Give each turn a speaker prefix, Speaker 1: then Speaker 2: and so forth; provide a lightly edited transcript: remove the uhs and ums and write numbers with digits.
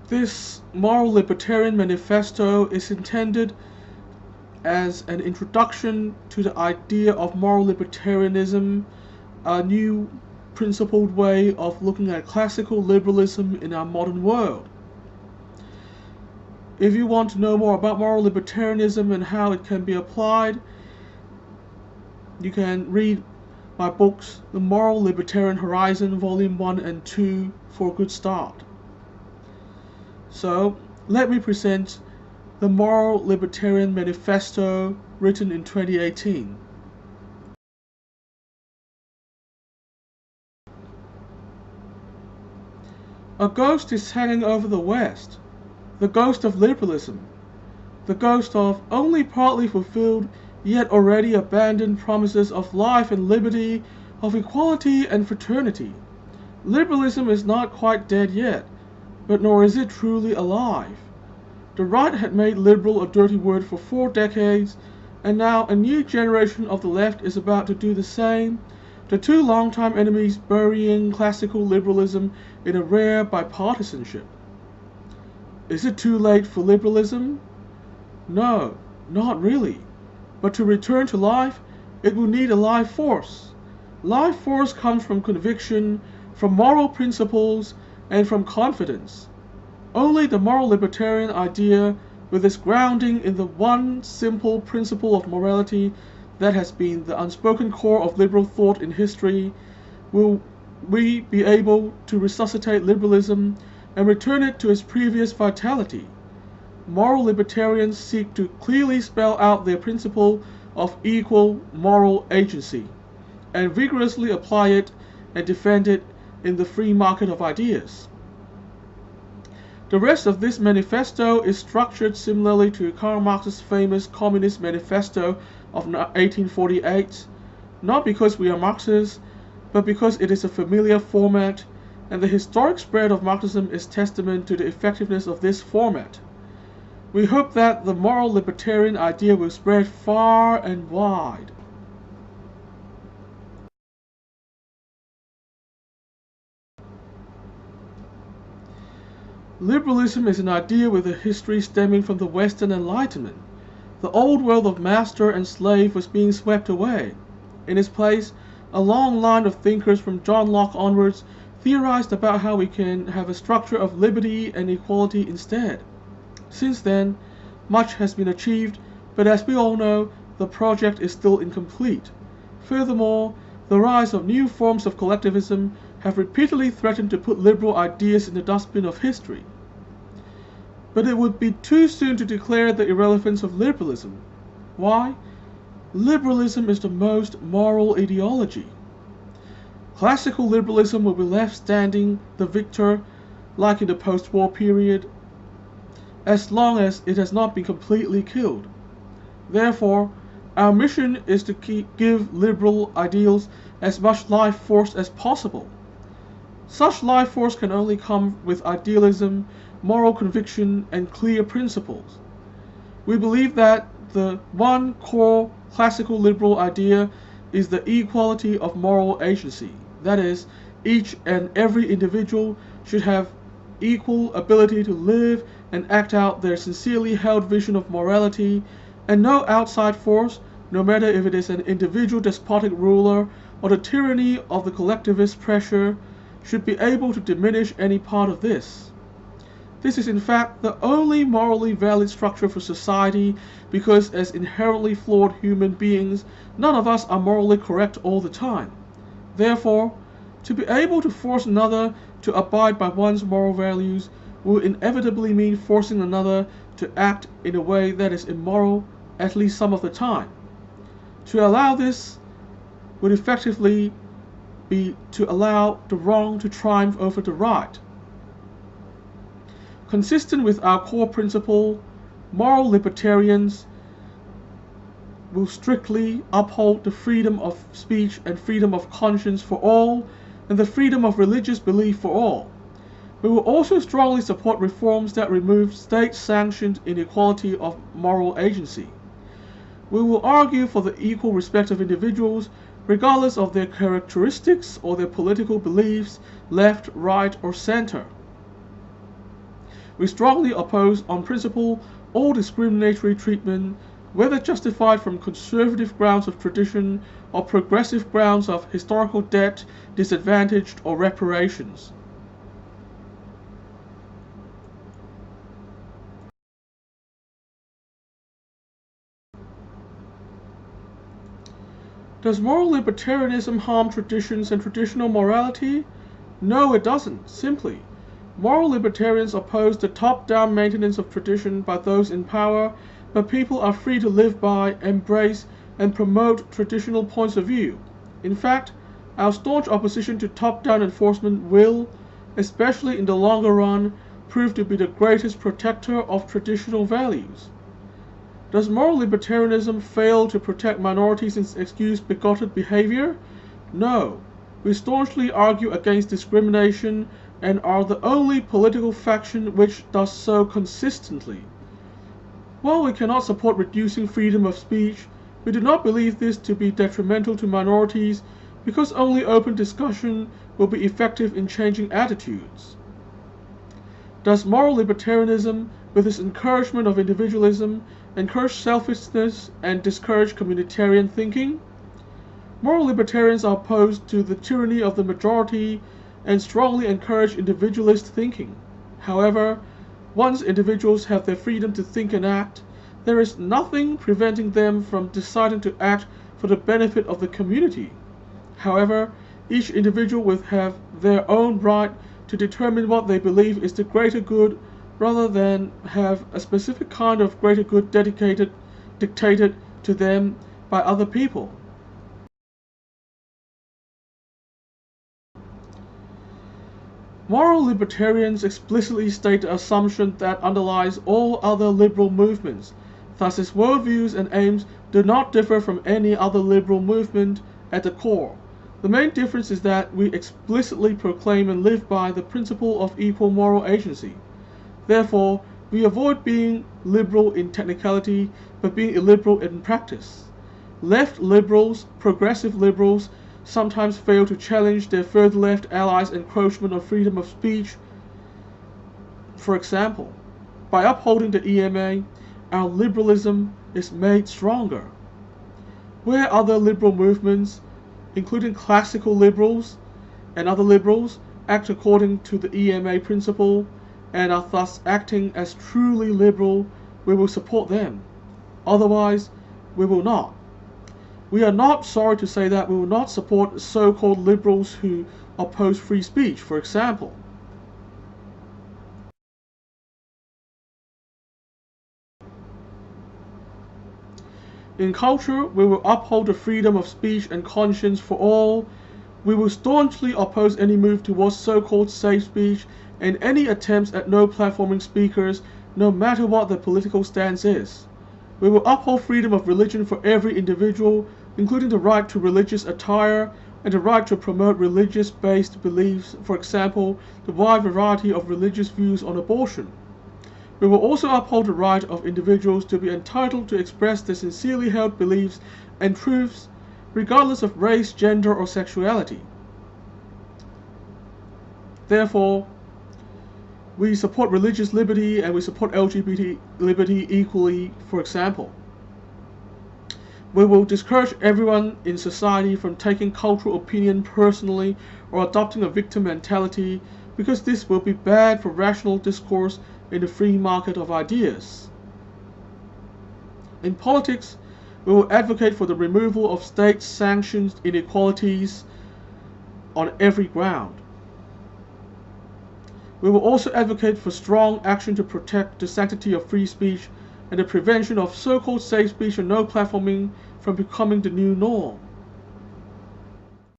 Speaker 1: This moral libertarian manifesto is intended as an introduction to the idea of moral libertarianism, a new principled way of looking at classical liberalism in our modern world. If you want to know more about moral libertarianism and how it can be applied, you can read my books, The Moral Libertarian Horizon, Volume 1 and 2, for a good start. So, let me present the Moral Libertarian Manifesto, written in 2018. A ghost is hanging over the West, the ghost of liberalism, the ghost of only partly fulfilled yet already abandoned promises of life and liberty, of equality and fraternity. Liberalism is not quite dead yet, but nor is it truly alive. The right had made liberal a dirty word for 4 decades, and now a new generation of the left is about to do the same, the 2 longtime enemies burying classical liberalism in a rare bipartisanship. Is it too late for liberalism? No, not really. But to return to life, it will need a life force. Life force comes from conviction, from moral principles, and from confidence. Only the moral libertarian idea, with its grounding in the one simple principle of morality that has been the unspoken core of liberal thought in history, will we be able to resuscitate liberalism and return it to its previous vitality. Moral libertarians seek to clearly spell out their principle of equal moral agency, and vigorously apply it and defend it in the free market of ideas. The rest of this manifesto is structured similarly to Karl Marx's famous Communist Manifesto of 1848, not because we are Marxists, but because it is a familiar format, and the historic spread of Marxism is testament to the effectiveness of this format. We hope that the moral libertarian idea will spread far and wide. Liberalism is an idea with a history stemming from the Western Enlightenment. The old world of master and slave was being swept away. In its place, a long line of thinkers from John Locke onwards theorized about how we can have a structure of liberty and equality instead. Since then, much has been achieved, but as we all know, the project is still incomplete. Furthermore, the rise of new forms of collectivism have repeatedly threatened to put liberal ideas in the dustbin of history. But it would be too soon to declare the irrelevance of liberalism. Why? Liberalism is the most moral ideology. Classical liberalism will be left standing the victor, like in the post-war period, as long as it has not been completely killed. Therefore, our mission is to give liberal ideals as much life force as possible. Such life force can only come with idealism, moral conviction, and clear principles. We believe that the one core classical liberal idea is the equality of moral agency. That is, each and every individual should have equal ability to live and act out their sincerely held vision of morality, and no outside force, no matter if it is an individual despotic ruler or the tyranny of the collectivist pressure, should be able to diminish any part of this. This is in fact the only morally valid structure for society, because as inherently flawed human beings, none of us are morally correct all the time. Therefore, to be able to force another to abide by one's moral values will inevitably mean forcing another to act in a way that is immoral, at least some of the time. To allow this would effectively be to allow the wrong to triumph over the right. Consistent with our core principle, moral libertarians will strictly uphold the freedom of speech and freedom of conscience for all, and the freedom of religious belief for all. We will also strongly support reforms that remove state-sanctioned inequality of moral agency. We will argue for the equal respect of individuals, regardless of their characteristics or their political beliefs, left, right, or center. We strongly oppose, on principle, all discriminatory treatment, whether justified from conservative grounds of tradition or progressive grounds of historical debt, disadvantage, or reparations. Does moral libertarianism harm traditions and traditional morality? No, it doesn't. Simply, moral libertarians oppose the top-down maintenance of tradition by those in power, but people are free to live by, embrace, and promote traditional points of view. In fact, our staunch opposition to top-down enforcement will, especially in the longer run, prove to be the greatest protector of traditional values. Does moral libertarianism fail to protect minorities and excuse bigoted behavior? No. We staunchly argue against discrimination and are the only political faction which does so consistently. While we cannot support reducing freedom of speech, we do not believe this to be detrimental to minorities because only open discussion will be effective in changing attitudes. Does moral libertarianism, with its encouragement of individualism, encourage selfishness and discourage communitarian thinking? Moral libertarians are opposed to the tyranny of the majority and strongly encourage individualist thinking. However, once individuals have their freedom to think and act, there is nothing preventing them from deciding to act for the benefit of the community. However, each individual will have their own right to determine what they believe is the greater good rather than have a specific kind of greater good dictated to them by other people. Moral libertarians explicitly state the assumption that underlies all other liberal movements. Thus, its worldviews and aims do not differ from any other liberal movement at the core. The main difference is that we explicitly proclaim and live by the principle of equal moral agency. Therefore, we avoid being liberal in technicality, but being illiberal in practice. Left liberals, progressive liberals, sometimes fail to challenge their further left allies' encroachment on freedom of speech. For example, by upholding the EMA, our liberalism is made stronger. Where other liberal movements, including classical liberals and other liberals, act according to the EMA principle and are thus acting as truly liberal, we will support them. Otherwise, we will not. We are not sorry to say that we will not support so-called liberals who oppose free speech, for example. In culture, we will uphold the freedom of speech and conscience for all. We will staunchly oppose any move towards so-called safe speech and any attempts at no platforming speakers, no matter what their political stance is. We will uphold freedom of religion for every individual, including the right to religious attire and the right to promote religious-based beliefs, for example, the wide variety of religious views on abortion. We will also uphold the right of individuals to be entitled to express their sincerely held beliefs and truths, regardless of race, gender, or sexuality. Therefore, we support religious liberty and we support LGBT liberty equally, for example. We will discourage everyone in society from taking cultural opinion personally or adopting a victim mentality, because this will be bad for rational discourse in the free market of ideas. In politics, we will advocate for the removal of state-sanctioned inequalities on every ground. We will also advocate for strong action to protect the sanctity of free speech and the prevention of so-called safe speech and no platforming from becoming the new norm.